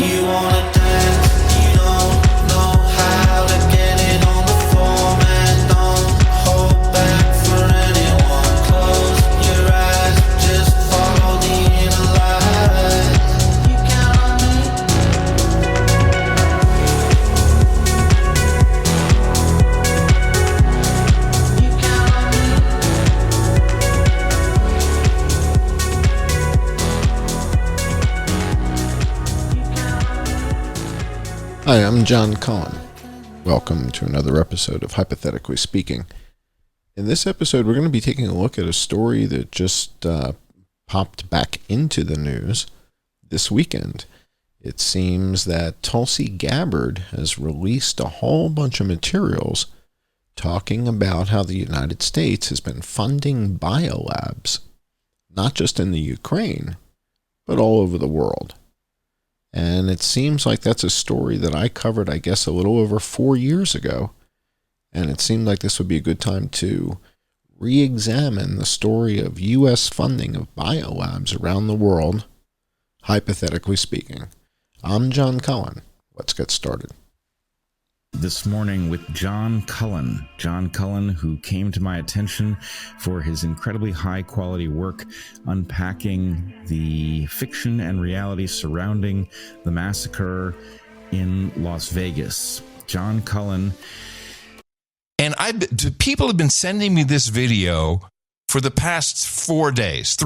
You wanna dance, you don't know how to get it on the floor, man. Don't hold back for anyone. Close your eyes, just follow the inner light. You count on me. You count on me. Hi, I'm John Cullen. Welcome to another episode of Hypothetically Speaking. In this episode, we're going to be taking a look at a story that just popped back into the news this weekend. It seems that Tulsi Gabbard has released a whole bunch of materials talking about how the United States has been funding BioLabs, not just in the Ukraine, but all over the world. And it seems like that's a story that I covered, I guess, a little over 4 years ago. And it seemed like this would be a good time to re-examine the story of U.S. funding of biolabs around the world, hypothetically speaking. I'm John Cullen. Let's get started. This morning with John Cullen. John Cullen, who came to my attention for his incredibly high-quality work unpacking the fiction and reality surrounding the massacre in Las Vegas. John Cullen. And people have been sending me this video for the past 3 days.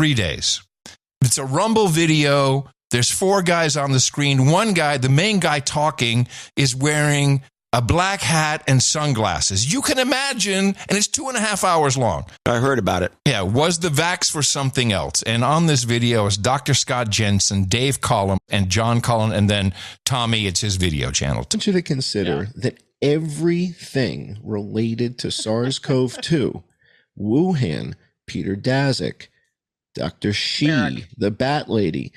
It's a Rumble video. There's 4 guys on the screen. One guy, the main guy talking, is wearing a black hat and sunglasses. You can imagine, and it's 2.5 hours long. I heard about it. Yeah, was the vax for something else? And on this video is Dr. Scott Jensen, Dave Collum, and John Cullen, and then Tommy, it's his video channel. I want you to consider that everything related to SARS-CoV-2, Wuhan, Peter Daszak, Dr. Shi, the Bat Lady,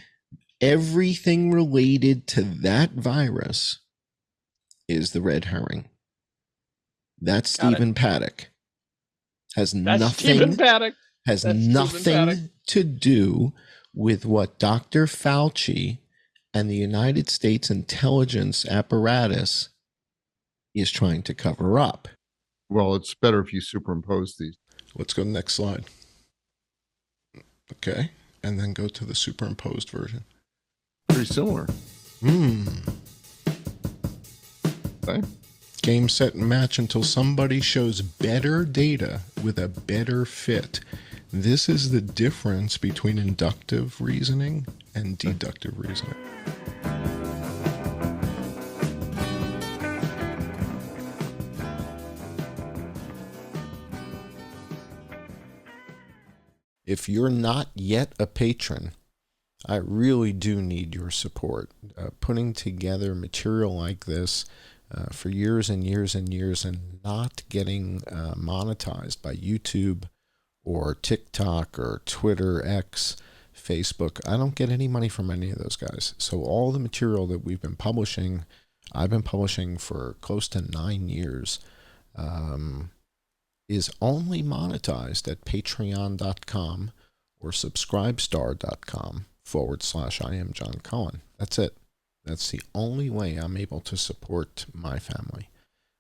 everything related to that virus is the red herring. That's Stephen Paddock. Has nothing to do with what Dr. Fauci and the United States intelligence apparatus is trying to cover up. Well, it's better if you superimpose these. Let's go to the next slide. Okay, and then go to the superimposed version. Pretty similar. Okay. Game, set, and match until somebody shows better data with a better fit. This is the difference between inductive reasoning and deductive reasoning. If you're not yet a patron, I really do need your support. Putting together material like this for years and years and years and not getting monetized by YouTube or TikTok or Twitter, X, Facebook. I don't get any money from any of those guys. So all the material that we've been publishing, I've been publishing for close to 9 years, is only monetized at patreon.com or subscribestar.com/I am John Cullen. That's it. That's the only way I'm able to support my family.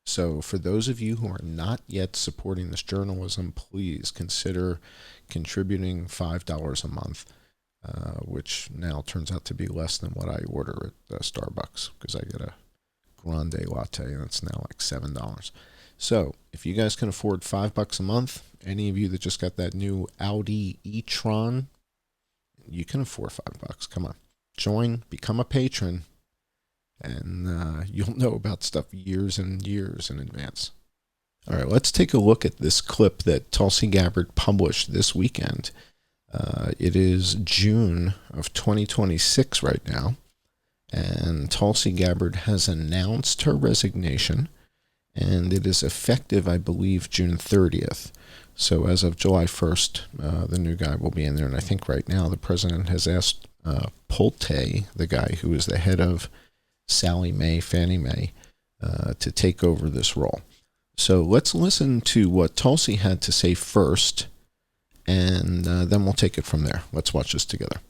So for those of you who are not yet supporting this journalism, please consider contributing $5 a month, which now turns out to be less than what I order at Starbucks, because I get a grande latte and it's now like $7. So if you guys can afford $5 a month, any of you that just got that new Audi e-tron, you can afford $5. Come on, join, become a patron, and you'll know about stuff years and years in advance. All right, let's take a look at this clip that Tulsi Gabbard published this weekend. It is June of 2026 right now, and Tulsi Gabbard has announced her resignation, and it is effective, I believe, June 30th. So as of July 1st, the new guy will be in there, and I think right now the president has asked Pulte, the guy who is the head of Fannie Mae, to take over this role. So let's listen to what Tulsi had to say first, and then we'll take it from there. Let's watch this together.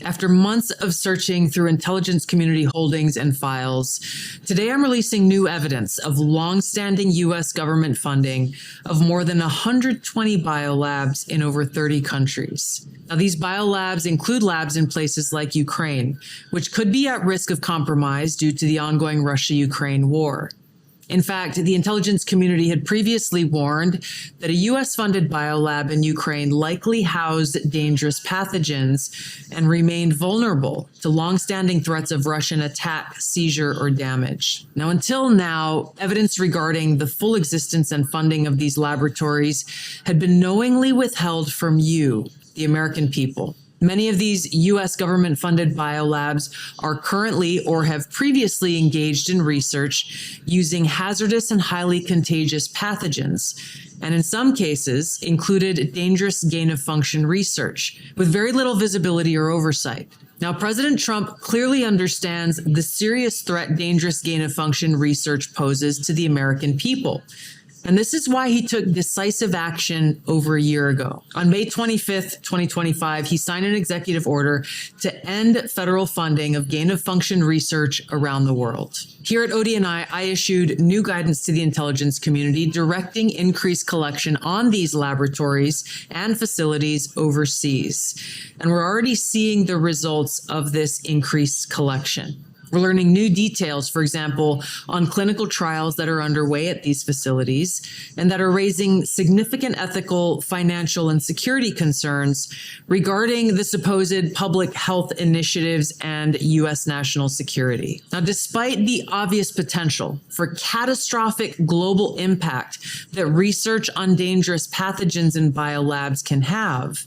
After months of searching through intelligence community holdings and files, today I'm releasing new evidence of longstanding U.S. government funding of more than 120 biolabs in over 30 countries. Now, these biolabs include labs in places like Ukraine, which could be at risk of compromise due to the ongoing Russia-Ukraine war. In fact, the intelligence community had previously warned that a U.S.-funded biolab in Ukraine likely housed dangerous pathogens and remained vulnerable to longstanding threats of Russian attack, seizure, or damage. Now, until now, evidence regarding the full existence and funding of these laboratories had been knowingly withheld from you, the American people. Many of these U.S. government-funded biolabs are currently or have previously engaged in research using hazardous and highly contagious pathogens, and in some cases included dangerous gain-of-function research with very little visibility or oversight. Now, President Trump clearly understands the serious threat dangerous gain-of-function research poses to the American people. And this is why he took decisive action over a year ago. On May 25th, 2025, he signed an executive order to end federal funding of gain-of-function research around the world. Here at ODNI, I issued new guidance to the intelligence community directing increased collection on these laboratories and facilities overseas. And we're already seeing the results of this increased collection. We're learning new details, for example, on clinical trials that are underway at these facilities and that are raising significant ethical, financial, and security concerns regarding the supposed public health initiatives and U.S. national security. Now, despite the obvious potential for catastrophic global impact that research on dangerous pathogens in biolabs can have,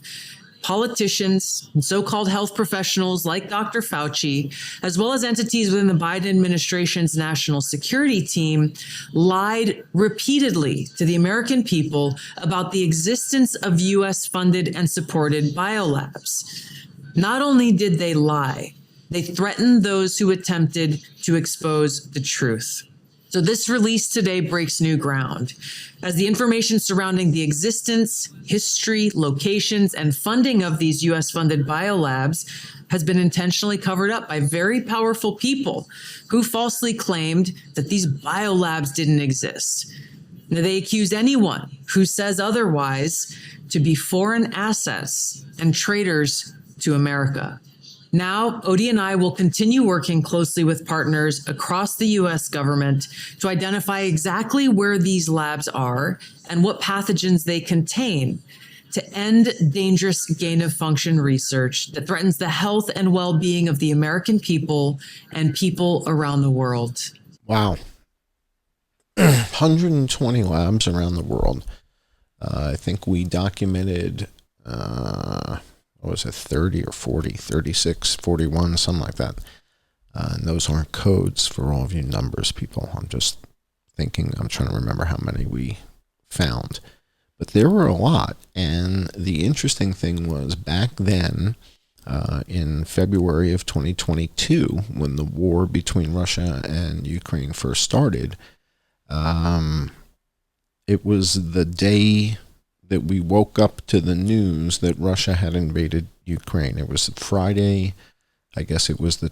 politicians and so-called health professionals like Dr. Fauci, as well as entities within the Biden administration's national security team, lied repeatedly to the American people about the existence of U.S.-funded and supported biolabs. Not only did they lie, they threatened those who attempted to expose the truth. So this release today breaks new ground, as the information surrounding the existence, history, locations, and funding of these U.S.-funded biolabs has been intentionally covered up by very powerful people who falsely claimed that these biolabs didn't exist. Now, they accuse anyone who says otherwise to be foreign assets and traitors to America. Now, ODNI will continue working closely with partners across the U.S. government to identify exactly where these labs are and what pathogens they contain to end dangerous gain-of-function research that threatens the health and well-being of the American people and people around the world. Wow. 120 labs around the world. I think we documented... what was it, 30 or 40, 36, 41, something like that. And those aren't codes for all of you numbers people. I'm just thinking, I'm trying to remember how many we found. But there were a lot. And the interesting thing was back then, in February of 2022, when the war between Russia and Ukraine first started, it was the day that we woke up to the news that Russia had invaded Ukraine. It was Friday, I guess it was the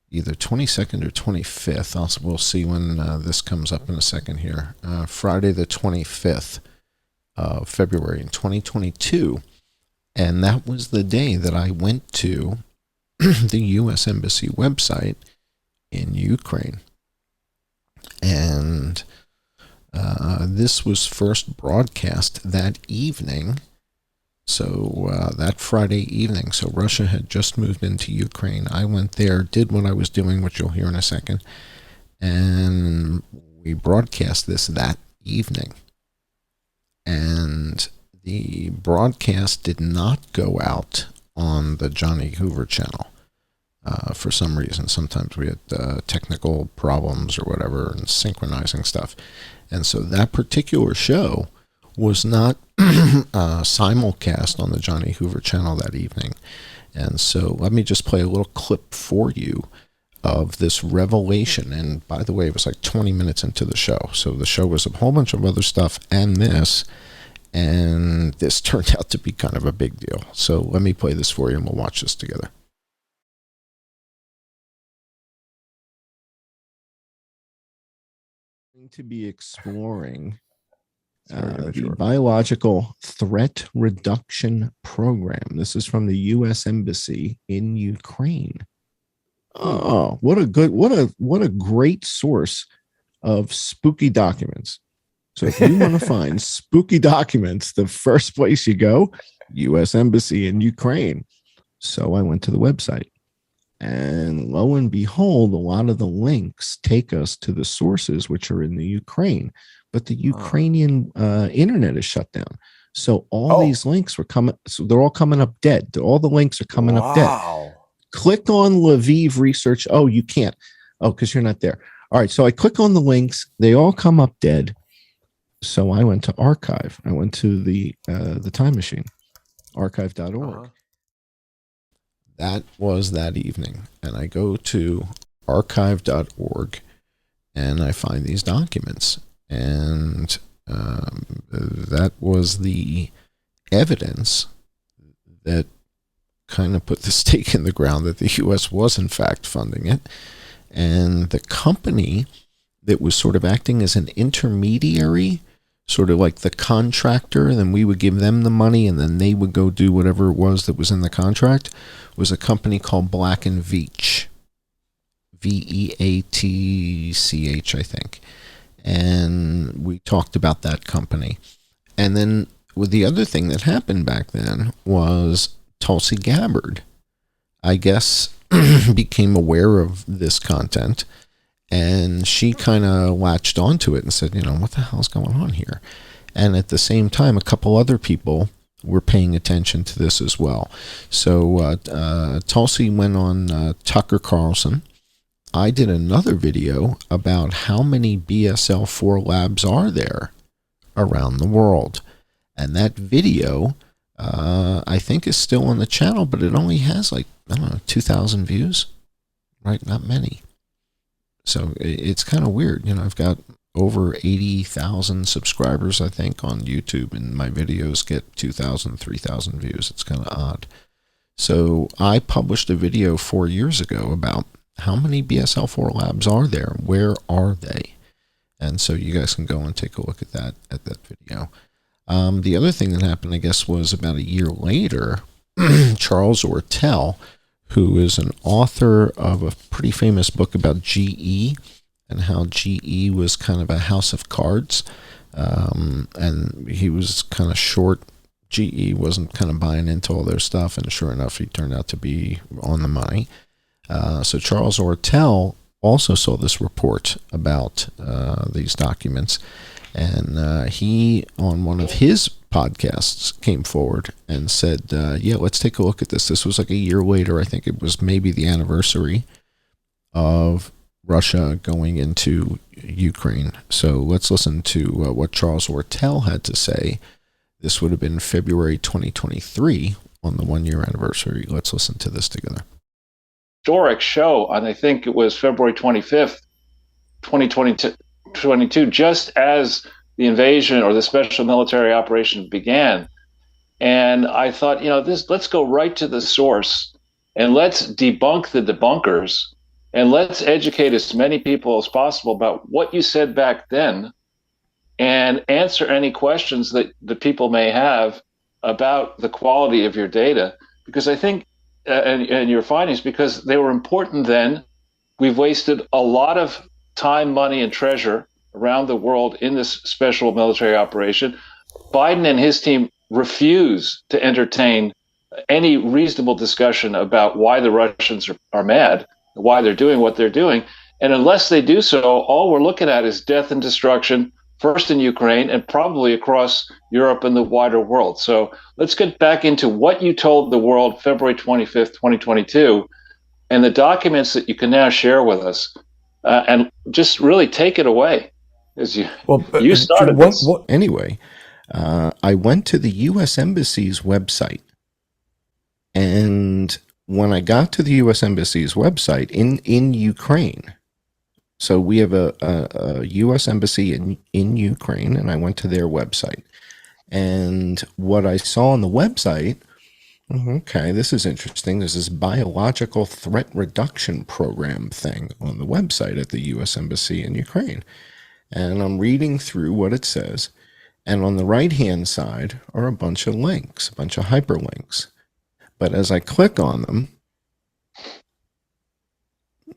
either 22nd or 25th. We'll see when this comes up in a second here. Friday the 25th of February in 2022. And that was the day that I went to the U.S. Embassy website in Ukraine. And this was first broadcast that evening, so that Friday evening. So Russia had just moved into Ukraine. I went there, did what I was doing, which you'll hear in a second, and we broadcast this that evening. And the broadcast did not go out on the Johnny Hoover channel. For some reason. Sometimes we had technical problems or whatever and synchronizing stuff. And so that particular show was not simulcast on the Johnny Hoover channel that evening. And so let me just play a little clip for you of this revelation. And by the way, it was like 20 minutes into the show. So the show was a whole bunch of other stuff and this. And this turned out to be kind of a big deal. So let me play this for you and we'll watch this together. Going to be exploring the Biological Threat Reduction Program. This is from the U.S. Embassy in Ukraine. Oh, what a great source of spooky documents. So if you want to find spooky documents, the first place you go, U.S. Embassy in Ukraine. So I went to the website, and lo and behold, a lot of the links take us to the sources which are in the Ukraine, but the Ukrainian internet is shut down. So all these links were coming. So they're all coming up dead. All the links are coming up dead. Click on Lviv research. Oh, you can't. Oh, because you're not there. All right. So I click on the links. They all come up dead. So I went to archive. I went to the time machine, archive.org. That was that evening. And I go to archive.org and I find these documents. And that was the evidence that kind of put the stake in the ground that the U.S. was in fact funding it. And the company that was sort of acting as an intermediary, sort of like the contractor, and then we would give them the money and then they would go do whatever it was that was in the contract, was a company called Black & Veatch. Veatch, I think. And we talked about that company. And then with the other thing that happened back then was Tulsi Gabbard, I guess, became aware of this content, and she kind of latched onto it and said, what the hell's going on here? And at the same time, a couple other people were paying attention to this as well. So Tulsi went on Tucker Carlson. I did another video about how many BSL-4 labs are there around the world. And that video, I think, is still on the channel, but it only has 2,000 views, right? Not many. So it's kind of weird. I've got over 80,000 subscribers, I think, on YouTube, and my videos get 2,000, 3,000 views. It's kind of odd. So I published a video 4 years ago about how many BSL-4 labs are there? Where are they? And so you guys can go and take a look at that video. The other thing that happened, I guess, was about a year later, Charles Ortel, who is an author of a pretty famous book about GE and how GE was kind of a house of cards. And he was kind of short. GE wasn't kind of buying into all their stuff. And sure enough, he turned out to be on the money. So Charles Ortel also saw this report about these documents. And he, on one of his podcasts, came forward and said, let's take a look at this. This was like a year later. I think it was maybe the anniversary of Russia going into Ukraine. So let's listen to what Charles Ortel had to say. This would have been February 2023 on the 1 year anniversary. Let's listen to this together. Historic show on, I think it was February 25th, 2022, just as the invasion or the special military operation began. And I thought, let's go right to the source and let's debunk the debunkers and let's educate as many people as possible about what you said back then and answer any questions that the people may have about the quality of your data. Because I think, and your findings, because they were important then. We've wasted a lot of time, money, and treasure around the world in this special military operation. Biden and his team refuse to entertain any reasonable discussion about why the Russians are mad, why they're doing what they're doing. And unless they do so, all we're looking at is death and destruction, first in Ukraine and probably across Europe and the wider world. So let's get back into what you told the world February 25th, 2022, and the documents that you can now share with us, and just really take it away. As you started this. Anyway, I went to the U.S. Embassy's website, and when I got to the U.S. Embassy's website in Ukraine, so we have a U.S. Embassy in Ukraine, and I went to their website. And what I saw on the website, okay, this is interesting. There's this biological threat reduction program thing on the website at the U.S. Embassy in Ukraine. And I'm reading through what it says. And on the right-hand side are a bunch of links, a bunch of hyperlinks. But as I click on them,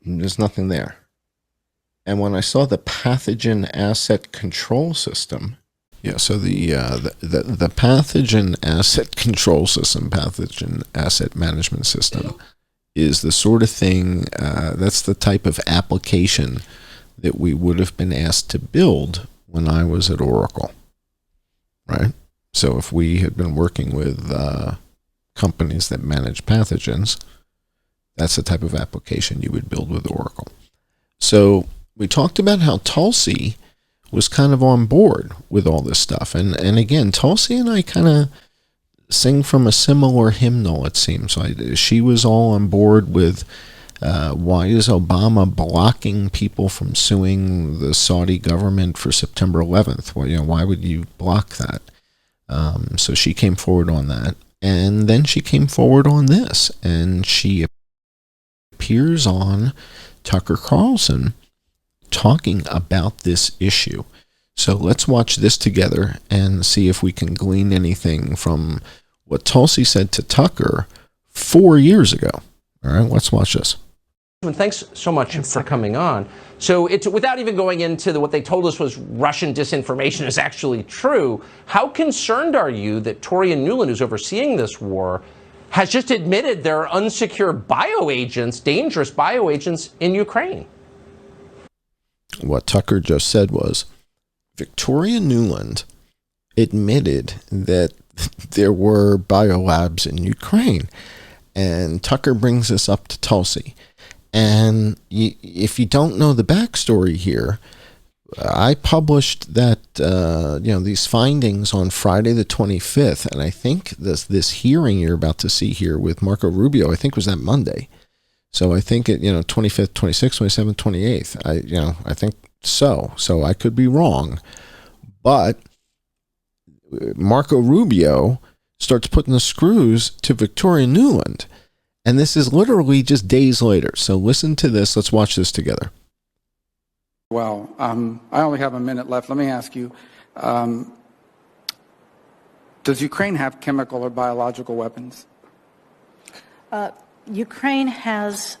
there's nothing there. And when I saw the pathogen asset control system, so the pathogen asset control system, pathogen asset management system, is the sort of thing, that's the type of application that we would have been asked to build when I was at Oracle, right? So if we had been working with companies that manage pathogens, that's the type of application you would build with Oracle. So we talked about how Tulsi was kind of on board with all this stuff. And again, Tulsi and I kind of sing from a similar hymnal, it seems. Like she was all on board with why is Obama blocking people from suing the Saudi government for September 11th? Well, why would you block that? So she came forward on that. And then she came forward on this. And she appears on Tucker Carlson talking about this issue. So let's watch this together and see if we can glean anything from what Tulsi said to Tucker 4 years ago. All right, let's watch this. Thanks so much for coming on. So it's without even going into what they told us was Russian disinformation is actually true. How concerned are you that Torian Nuland, who's overseeing this war, has just admitted there are unsecure bioagents, dangerous bioagents in Ukraine? What Tucker just said was Victoria Nuland admitted that there were BioLabs in Ukraine. And Tucker brings this up to Tulsi. And if you don't know the backstory here, I published that, these findings on Friday the 25th. And I think this hearing you're about to see here with Marco Rubio, I think was that Monday. So I think it, 25th, 26th, 27th, 28th. I think so. So I could be wrong. But Marco Rubio starts putting the screws to Victoria Nuland. And this is literally just days later. So listen to this. Let's watch this together. Well, I only have a minute left. Let me ask you, does Ukraine have chemical or biological weapons? Ukraine has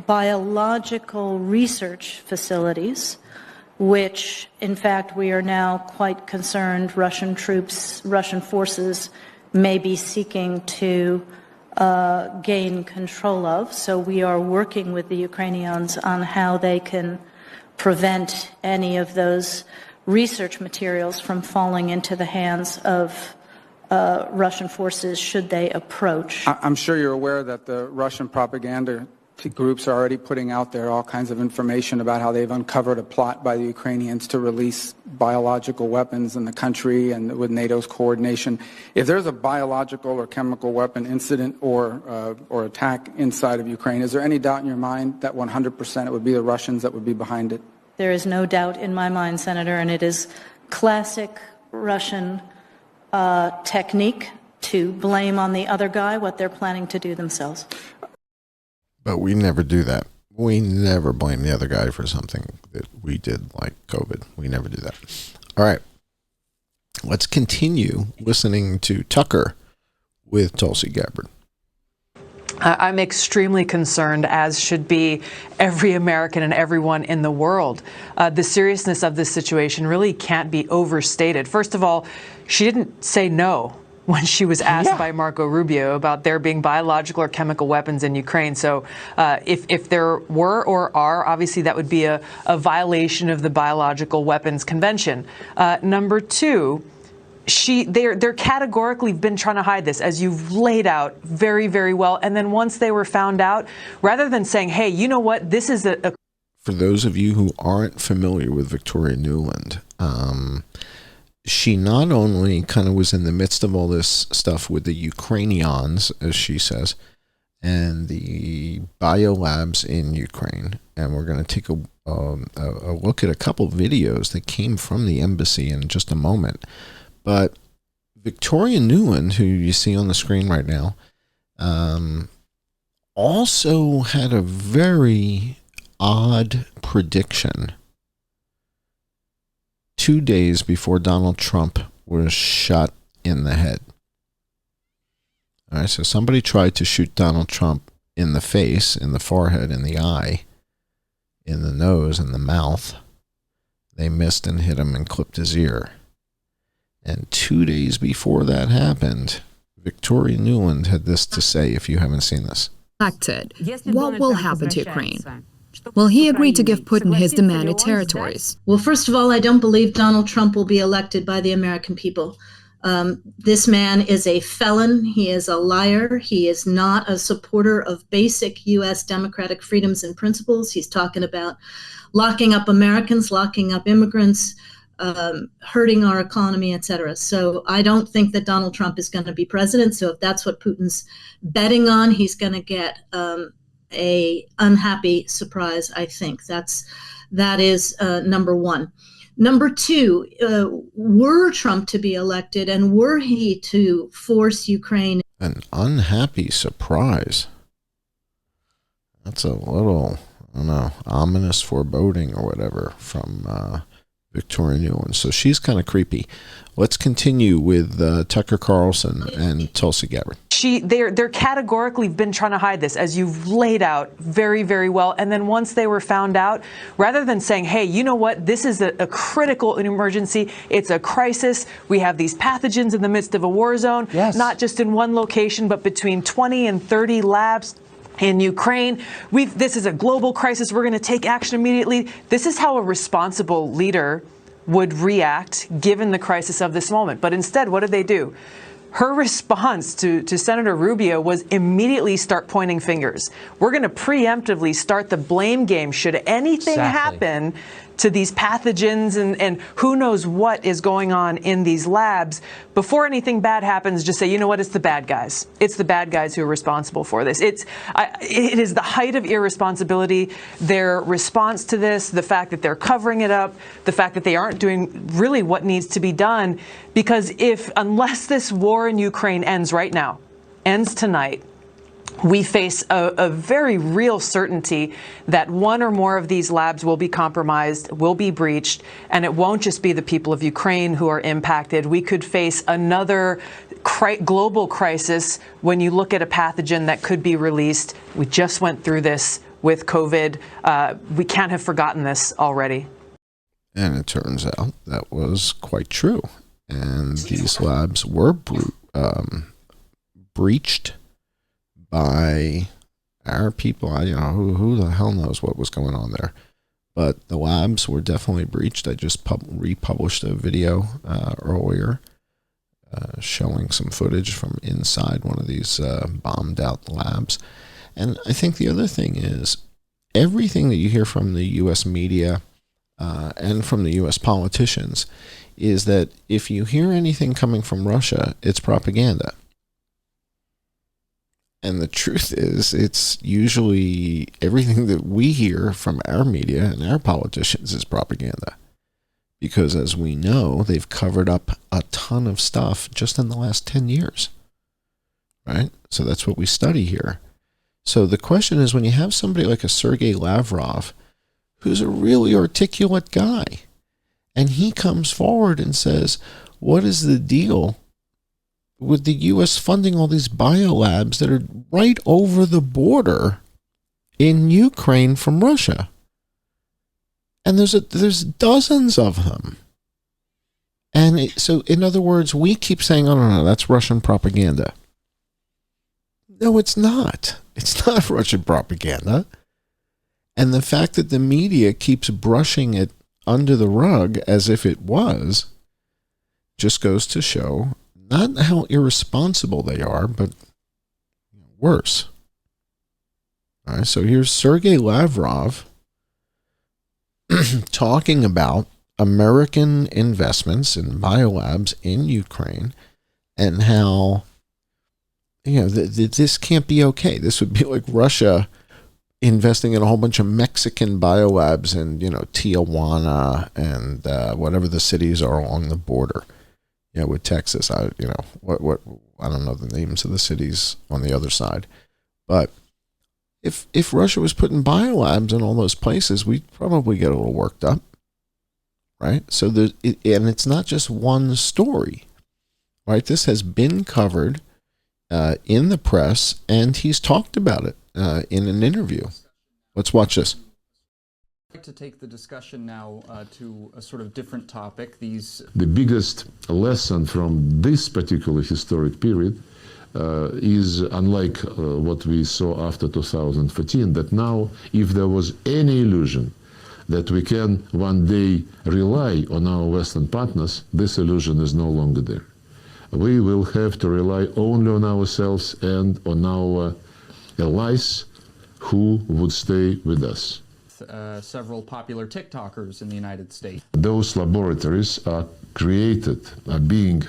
biological research facilities, which, in fact, we are now quite concerned Russian forces may be seeking to gain control of. So we are working with the Ukrainians on how they can prevent any of those research materials from falling into the hands of Russian forces should they approach. I'm sure you're aware that the Russian propaganda groups are already putting out there all kinds of information about how they've uncovered a plot by the Ukrainians to release biological weapons in the country and with NATO's coordination. If there's a biological or chemical weapon incident or attack inside of Ukraine, is there any doubt in your mind that 100% it would be the Russians that would be behind it? There is no doubt in my mind, Senator, and it is classic Russian technique to blame on the other guy what they're planning to do themselves. But we never do that. We never blame the other guy for something that we did, like COVID. We never do that. All right. Let's continue listening to Tucker with Tulsi Gabbard. I'm extremely concerned, as should be every American and everyone in the world. The seriousness of this situation really can't be overstated. First of all, she didn't say no when she was asked by Marco Rubio about there being biological or chemical weapons in Ukraine. So if there were or are, obviously that would be a violation of the Biological Weapons Convention. Number two, they're categorically been trying to hide this, as you've laid out very, very well. And then once they were found out, rather than saying, hey, you know what, this is a For those of you who aren't familiar with Victoria Nuland, she not only kind of was in the midst of all this stuff with the Ukrainians, as she says, and the BioLabs in Ukraine, and we're going to take a look at a couple videos that came from the embassy in just a moment. But Victoria Nuland, who you see on the screen right now, also had a very odd prediction 2 days before Donald Trump was shot in the head. All right, so somebody tried to shoot Donald Trump in the face, in the forehead, in the eye, in the nose, in the mouth. They missed and hit him and clipped his ear. And 2 days before that happened, Victoria Nuland had this to say, if you haven't seen this. Elected, what will happen to Ukraine? Will he agree to give Putin his demanded territories? Well, first of all, I don't believe Donald Trump will be elected by the American people. This man is a felon. He is a liar. He is not a supporter of basic U.S. democratic freedoms and principles. He's talking about locking up Americans, locking up immigrants, hurting our economy, et cetera. So I don't think that Donald Trump is going to be president. So if that's what Putin's betting on, he's going to get a unhappy surprise, I think. That is number one. Number two, were Trump to be elected and were he to force Ukraine... An unhappy surprise. That's a little, I don't know, ominous foreboding or whatever from Victoria Nuland. So she's kind of creepy. Let's continue with Tucker Carlson and Tulsi Gabbard. They're categorically been trying to hide this, as you've laid out very, very well. And then once they were found out, rather than saying, hey, you know what, this is a critical emergency, it's a crisis, we have these pathogens in the midst of a war zone, not just in one location, but between 20 and 30 labs in Ukraine. This is a global crisis. We're going to take action immediately. This is how a responsible leader would react given the crisis of this moment. But instead, what did they do? Her response to Senator Rubio was immediately start pointing fingers. We're going to preemptively start the blame game should anything happen to these pathogens and who knows what is going on in these labs. Before anything bad happens, just say, you know what, it's the bad guys. It's the bad guys who are responsible for this. It is the height of irresponsibility. Their response to this, the fact that they're covering it up, the fact that they aren't doing really what needs to be done, because unless this war in Ukraine ends right now, ends tonight, we face a very real certainty that one or more of these labs will be compromised, will be breached, and it won't just be the people of Ukraine who are impacted. We could face another global crisis when you look at a pathogen that could be released. We just went through this with COVID. We can't have forgotten this already. And it turns out that was quite true. And these labs were breached by our people. Who the hell knows what was going on there, but the labs were definitely breached. I just republished a video earlier showing some footage from inside one of these bombed out labs. And I think the other thing is everything that you hear from the U.S. media and from the U.S. politicians is that if you hear anything coming from Russia, it's propaganda. And the truth is, it's usually everything that we hear from our media and our politicians is propaganda. Because as we know, they've covered up a ton of stuff just in the last 10 years. Right? So that's what we study here. So the question is, when you have somebody like a Sergei Lavrov, who's a really articulate guy, and he comes forward and says, what is the deal with the U.S. funding all these biolabs that are right over the border in Ukraine from Russia? And there's dozens of them. And so, in other words, we keep saying, oh, no, that's Russian propaganda. No, it's not. It's not Russian propaganda. And the fact that the media keeps brushing it under the rug as if it was just goes to show not how irresponsible they are, but worse. All right, so here's Sergei Lavrov talking about American investments in biolabs in Ukraine and how, this can't be okay. This would be like Russia investing in a whole bunch of Mexican biolabs in, Tijuana and whatever the cities are along the border. Yeah, with Texas, I don't know the names of the cities on the other side, but if Russia was putting biolabs in all those places, we'd probably get a little worked up, right? So and it's not just one story, right? This has been covered in the press, and he's talked about it in an interview. Let's watch this. I'd like to take the discussion now to a sort of different topic. The biggest lesson from this particular historic period is, unlike what we saw after 2014, that now, if there was any illusion that we can one day rely on our Western partners, this illusion is no longer there. We will have to rely only on ourselves and on our allies who would stay with us. Several popular TikTokers in the United States. Those laboratories have been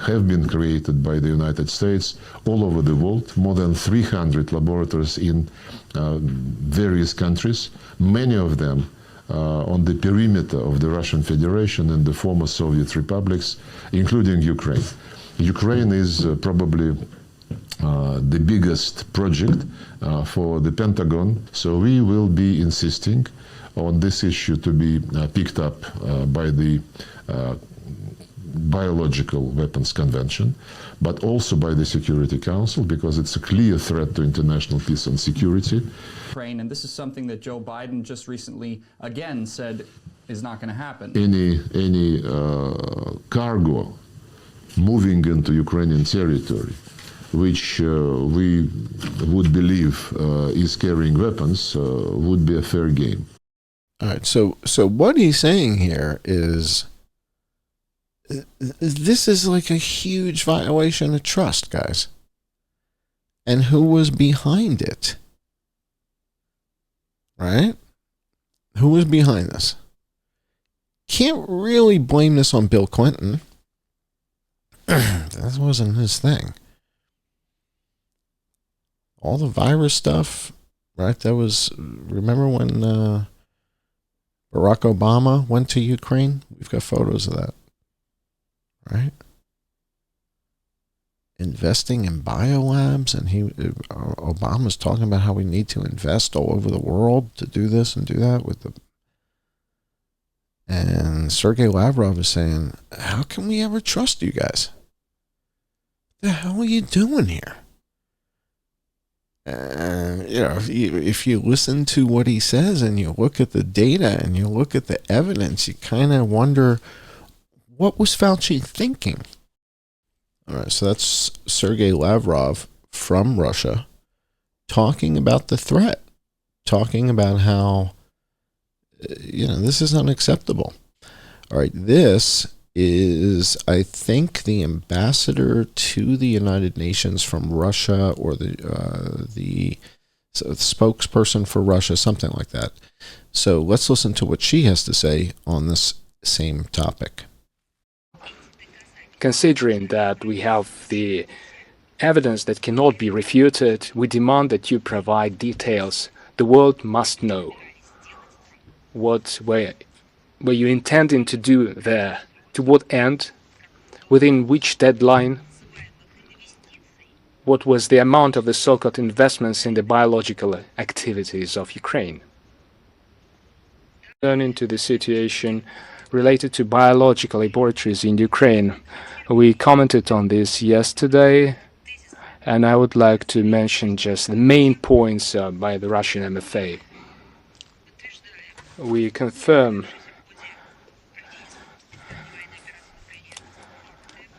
created by the United States all over the world, more than 300 laboratories in various countries, many of them on the perimeter of the Russian Federation and the former Soviet republics, including Ukraine. Ukraine is probably the biggest project for the Pentagon, so we will be insisting on this issue to be picked up by the Biological Weapons Convention, but also by the Security Council, because it's a clear threat to international peace and security. And this is something that Joe Biden just recently again said is not going to happen. Any cargo moving into Ukrainian territory, which we would believe is carrying weapons, would be a fair game. All right, so what he's saying here is this is like a huge violation of trust, guys. And who was behind it? Right? Who was behind this? Can't really blame this on Bill Clinton. That wasn't his thing. All the virus stuff, right? Remember when Barack Obama went to Ukraine? We've got photos of that, right? Investing in biolabs, and Obama's talking about how we need to invest all over the world to do this and do that and Sergei Lavrov is saying, how can we ever trust you guys? What the hell are you doing here? If you listen to what he says and you look at the data and you look at the evidence, you kind of wonder, what was Fauci thinking? All right, so that's Sergei Lavrov from Russia talking about the threat, talking about how, this is unacceptable. All right, this is, I think, the ambassador to the United Nations from Russia, or the spokesperson for Russia, something like that. So let's listen to what she has to say on this same topic. Considering that we have the evidence that cannot be refuted, we demand that you provide details. The world must know what were you intending to do there, to what end, within which deadline, what was the amount of the so-called investments in the biological activities of Ukraine. Turning to the situation related to biological laboratories in Ukraine, we commented on this yesterday, and I would like to mention just the main points by the Russian MFA. We confirm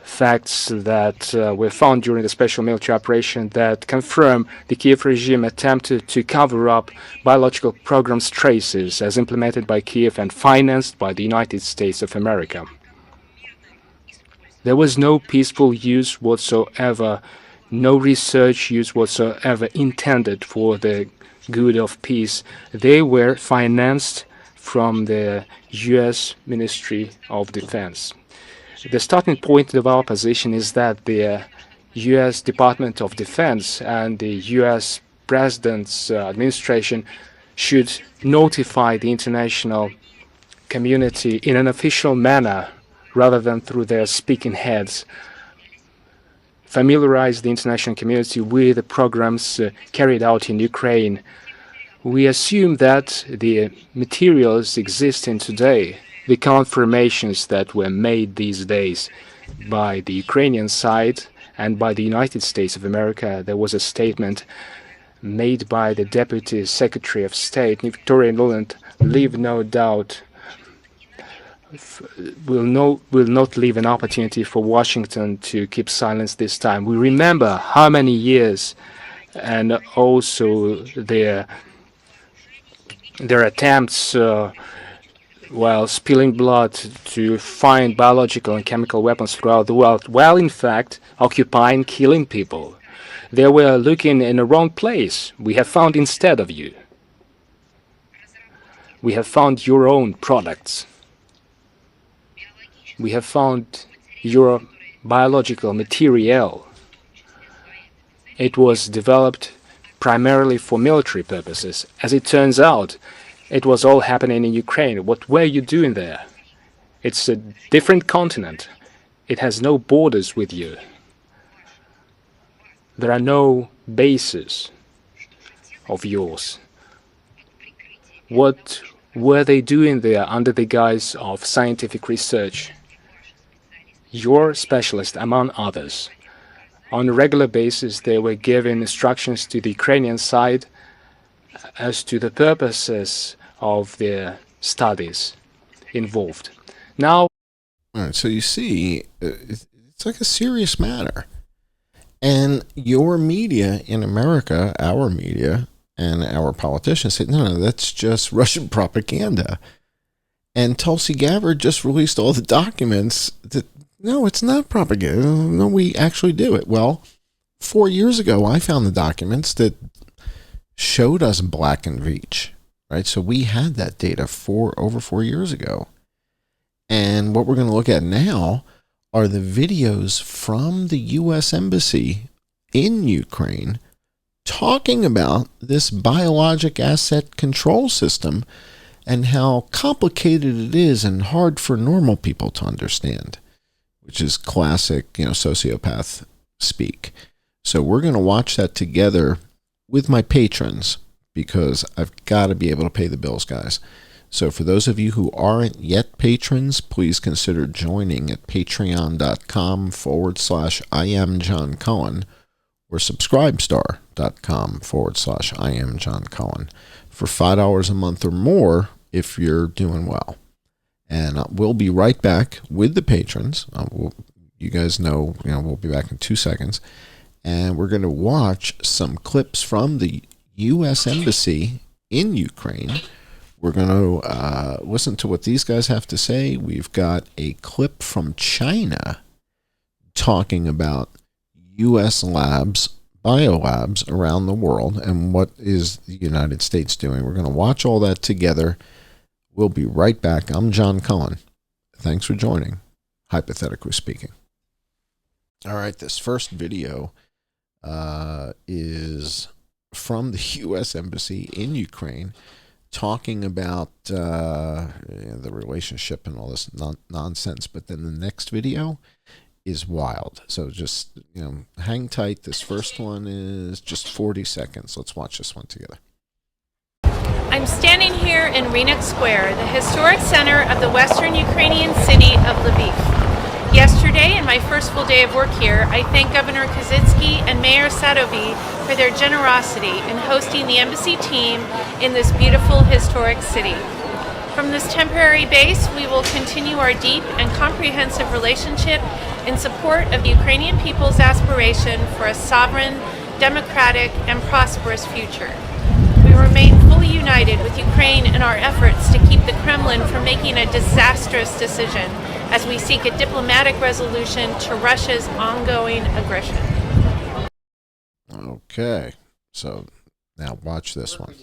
facts that were found during the special military operation that confirm the Kiev regime attempted to cover up biological programs traces as implemented by Kiev and financed by the United States of America. There was no peaceful use whatsoever, no research use whatsoever intended for the good of peace. They were financed from the U.S. Ministry of Defense. The starting point of our position is that the U.S. Department of Defense and the U.S. President's administration should notify the international community in an official manner rather than through their speaking heads familiarize the international community with the programs carried out in Ukraine. We assume that the materials existing today, the confirmations that were made these days by the Ukrainian side and by the United States of America. There was a statement made by the Deputy Secretary of State, Victoria Nuland, leave no doubt, will not leave an opportunity for Washington to keep silence this time. We remember how many years and also their attempts while spilling blood to find biological and chemical weapons throughout the world, while in fact occupying, killing people. They were looking in the wrong place. We have found instead of you. We have found your own products. We have found your biological material. It was developed primarily for military purposes. As it turns out, it was all happening in Ukraine. What were you doing there? It's a different continent. It has no borders with you. There are no bases of yours. What were they doing there under the guise of scientific research? Your specialist, among others, on a regular basis, they were giving instructions to the Ukrainian side as to the purposes of their studies involved. Now, all right, so you see, it's like a serious matter. And your media in America, our media, and our politicians say, no, that's just Russian propaganda. And Tulsi Gabbard just released all the documents that, no, it's not propaganda. No, we actually do it. Well, 4 years ago, I found the documents that showed us Black and Veatch, right? So we had that data over 4 years ago. And what we're going to look at now are the videos from the U.S. Embassy in Ukraine talking about this biologic asset control system and how complicated it is and hard for normal people to understand, which is classic, sociopath speak. So we're going to watch that together with my patrons because I've got to be able to pay the bills, guys. So for those of you who aren't yet patrons, please consider joining at patreon.com/IamJohnCullen or subscribestar.com/IamJohnCullen for $5 a month or more if you're doing well. And we'll be right back with the patrons. You guys know, we'll be back in 2 seconds. And we're going to watch some clips from the U.S. Embassy in Ukraine. We're going to listen to what these guys have to say. We've got a clip from China talking about U.S. labs, BioLabs around the world, and what is the United States doing. We're going to watch all that together. We'll be right back. I'm John Cullen. Thanks for joining, Hypothetically Speaking. All right, this first video is from the U.S. Embassy in Ukraine, talking about the relationship and all this nonsense. But then the next video is wild. So just, hang tight. This first one is just 40 seconds. Let's watch this one together. I'm standing here in Rynek Square, the historic center of the western Ukrainian city of Lviv. Yesterday, in my first full day of work here, I thank Governor Kazitsky and Mayor Sadovy for their generosity in hosting the embassy team in this beautiful historic city. From this temporary base, we will continue our deep and comprehensive relationship in support of the Ukrainian people's aspiration for a sovereign, democratic, and prosperous future. We remain fully united with Ukraine in our efforts to keep the Kremlin from making a disastrous decision as we seek a diplomatic resolution to Russia's ongoing aggression. Okay, so now watch this one.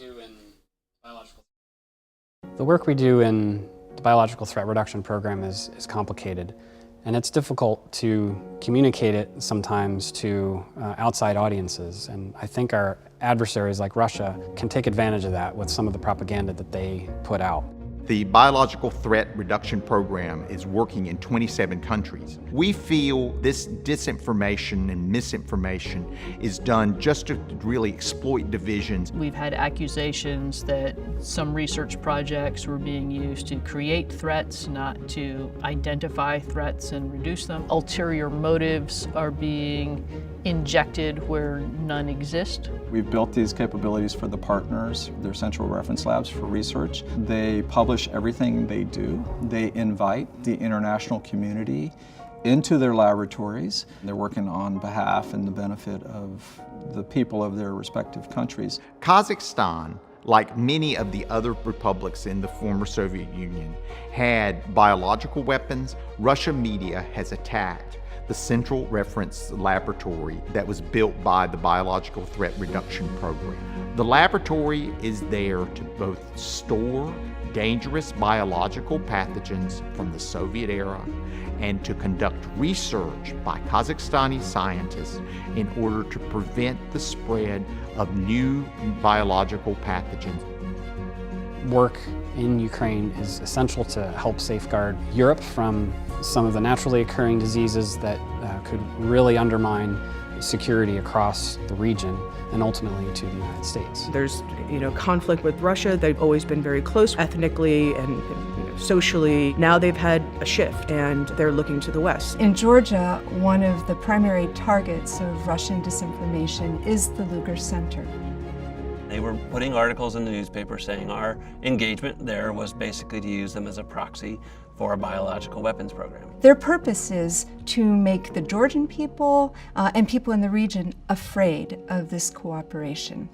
The work we do in the biological threat reduction program is complicated, and it's difficult to communicate it sometimes to outside audiences. And I think our adversaries like Russia can take advantage of that with some of the propaganda that they put out. The biological threat reduction program is working in 27 countries. We feel this disinformation and misinformation is done just to really exploit divisions. We've had accusations that some research projects were being used to create threats, not to identify threats and reduce them. Ulterior motives are being injected where none exist. We've built these capabilities for the partners, their central reference labs for research. They publish everything they do. They invite the international community into their laboratories. They're working on behalf and the benefit of the people of their respective countries. Kazakhstan, like many of the other republics in the former Soviet Union, had biological weapons. Russian media has attacked the central reference laboratory that was built by the Biological Threat Reduction Program. The laboratory is there to both store dangerous biological pathogens from the Soviet era and to conduct research by Kazakhstani scientists in order to prevent the spread of new biological pathogens. Work in Ukraine is essential to help safeguard Europe from some of the naturally occurring diseases that could really undermine security across the region and ultimately to the United States. There's, conflict with Russia. They've always been very close ethnically and socially. Now they've had a shift and they're looking to the West. In Georgia, one of the primary targets of Russian disinformation is the Lugar Center. They were putting articles in the newspaper saying our engagement there was basically to use them as a proxy for a biological weapons program. Their purpose is to make the Georgian people and people in the region afraid of this cooperation.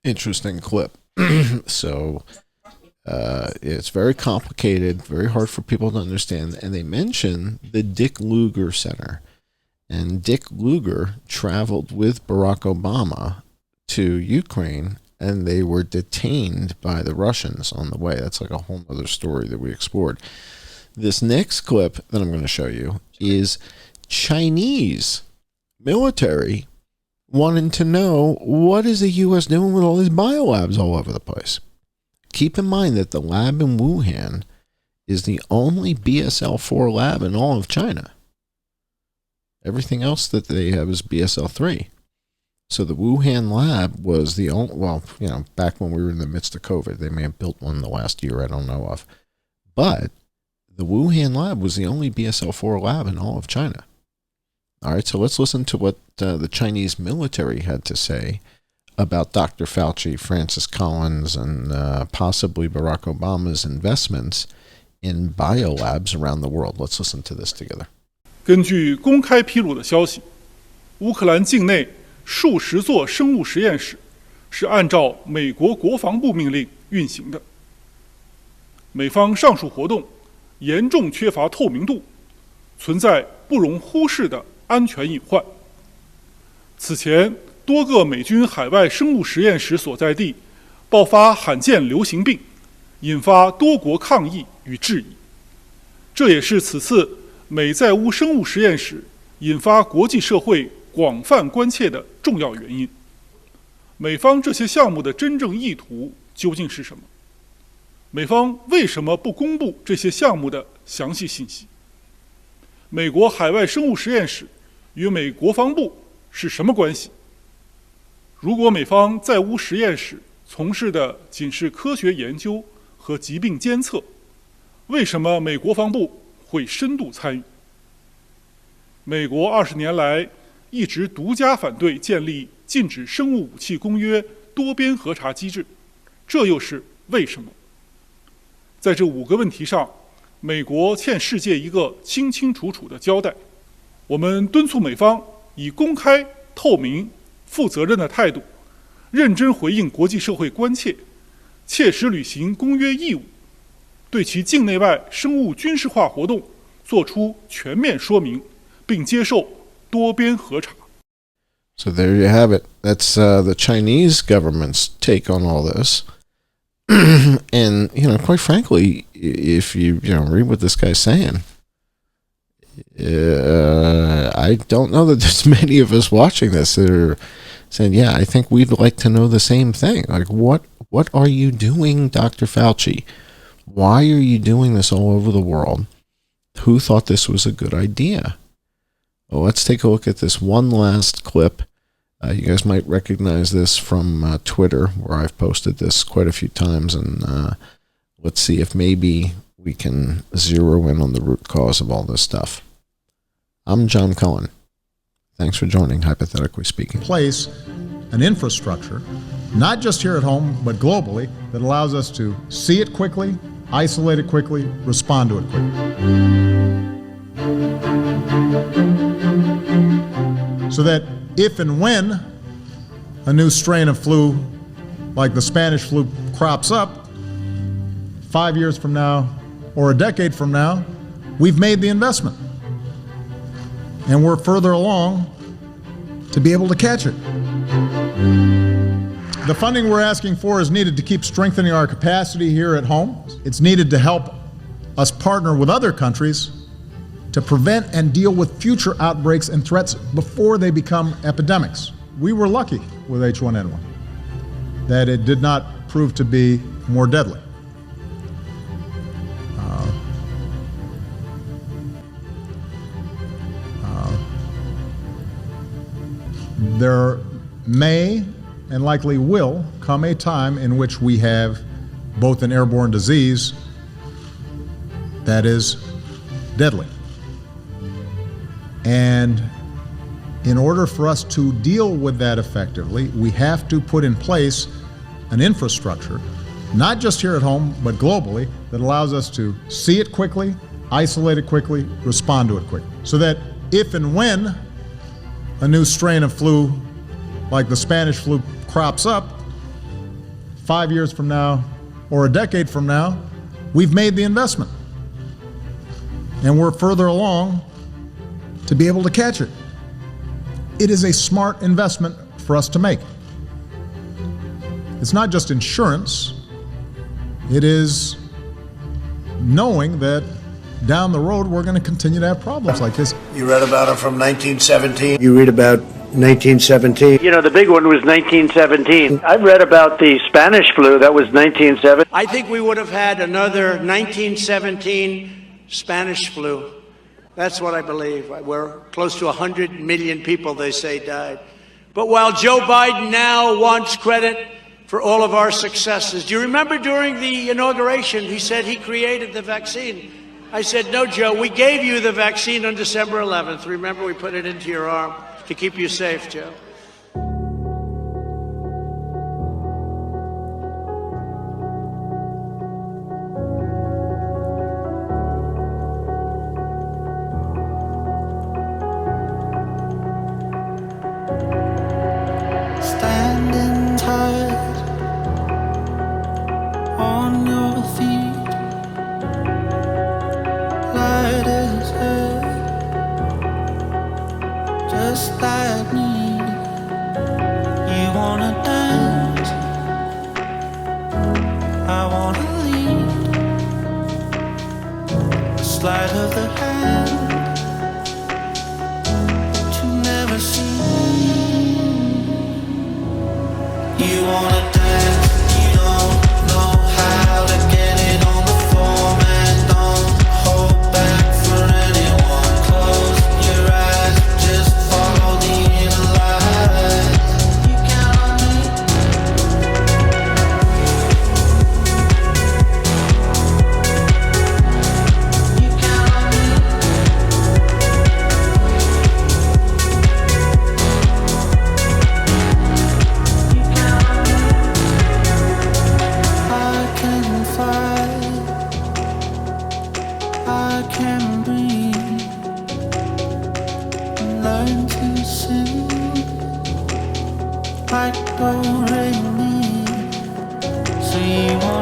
Interesting clip. So it's very complicated, very hard for people to understand. And they mention the Dick Lugar Center. And Dick Lugar traveled with Barack Obama to Ukraine, and they were detained by the Russians on the way. That's like a whole other story that we explored. This next clip that I'm going to show you is Chinese military wanting to know what is the U.S. doing with all these biolabs all over the place. Keep in mind that the lab in Wuhan is the only BSL-4 lab in all of China. Everything else that they have is BSL-3. So the Wuhan lab was the only, back when we were in the midst of COVID, they may have built one in the last year, I don't know of. But the Wuhan lab was the only BSL-4 lab in all of China. All right, so let's listen to what the Chinese military had to say about Dr. Fauci, Francis Collins, and possibly Barack Obama's investments in biolabs around the world. Let's listen to this together. 根据公开披露的消息，乌克兰境内数十座生物实验室是按照美国国防部命令运行的。美方上述活动严重缺乏透明度，存在不容忽视的安全隐患。此前，多个美军海外生物实验室所在地爆发罕见流行病，引发多国抗议与质疑。这也是此次美在乌生物实验室引发国际社会广泛关切的重要原因。美方这些项目的真正意图究竟是什么？美方为什么不公布这些项目的详细信息？美国海外生物实验室与美国防部是什么关系？如果美方在乌实验室从事的仅是科学研究和疾病监测，为什么美国防部会深度参与？美国20年来一直独家反对建立禁止生物武器公约多边核查机制，这又是为什么？在这5个问题上，美国欠世界一个清清楚楚的交代。我们敦促美方以公开、透明、负责任的态度，认真回应国际社会关切，切实履行公约义务，对其境内外生物军事化活动作出全面说明，并接受多边核查。So there you have it. That's the Chinese government's take on all this. And, quite frankly, if you read what this guy's saying, I don't know that there's many of us watching this that are saying, yeah, I think we'd like to know the same thing. Like, what are you doing, Dr. Fauci? Why are you doing this all over the world? Who thought this was a good idea? Well, let's take a look at this one last clip. You guys might recognize this from Twitter, where I've posted this quite a few times, and let's see if maybe we can zero in on the root cause of all this stuff. I'm John Cohen. Thanks for joining Hypothetically Speaking. Place an infrastructure, not just here at home, but globally, that allows us to see it quickly, isolate it quickly, respond to it quickly. So that if and when a new strain of flu, like the Spanish flu, crops up 5 years from now or a decade from now, we've made the investment. And we're further along to be able to catch it. The funding we're asking for is needed to keep strengthening our capacity here at home. It's needed to help us partner with other countries to prevent and deal with future outbreaks and threats before they become epidemics. We were lucky with H1N1 that it did not prove to be more deadly. There may and likely will come a time in which we have both an airborne disease that is deadly. And in order for us to deal with that effectively, we have to put in place an infrastructure, not just here at home, but globally, that allows us to see it quickly, isolate it quickly, respond to it quickly. So that if and when a new strain of flu, like the Spanish flu, crops up 5 years from now or a decade from now, we've made the investment. And we're further along to be able to catch it. It is a smart investment for us to make. It's not just insurance, it is knowing that down the road we're going to continue to have problems like this. You read about it from 1917. You read about 1917. You know, the big one was 1917. I've read about the Spanish flu. That was 1917. I think we would have had another 1917 Spanish flu. That's what I believe. We're close to 100 million people, they say, died. But while Joe Biden now wants credit for all of our successes, do you remember during the inauguration, he said he created the vaccine? I said, no, Joe, we gave you the vaccine on December 11th. Remember, we put it into your arm to keep you safe, Joe. Standing tight on your feet, light is here, just like me. You wanna dance, I wanna lead, a sleight of the hand that you never seen. You wanna dance, you don't know how to get it on the floor, man. Don't hold back for anyone. Close your eyes, just follow the inner light. You count on me. You count on me. I can fly, I can breathe, learn to sing like do re mi. So you want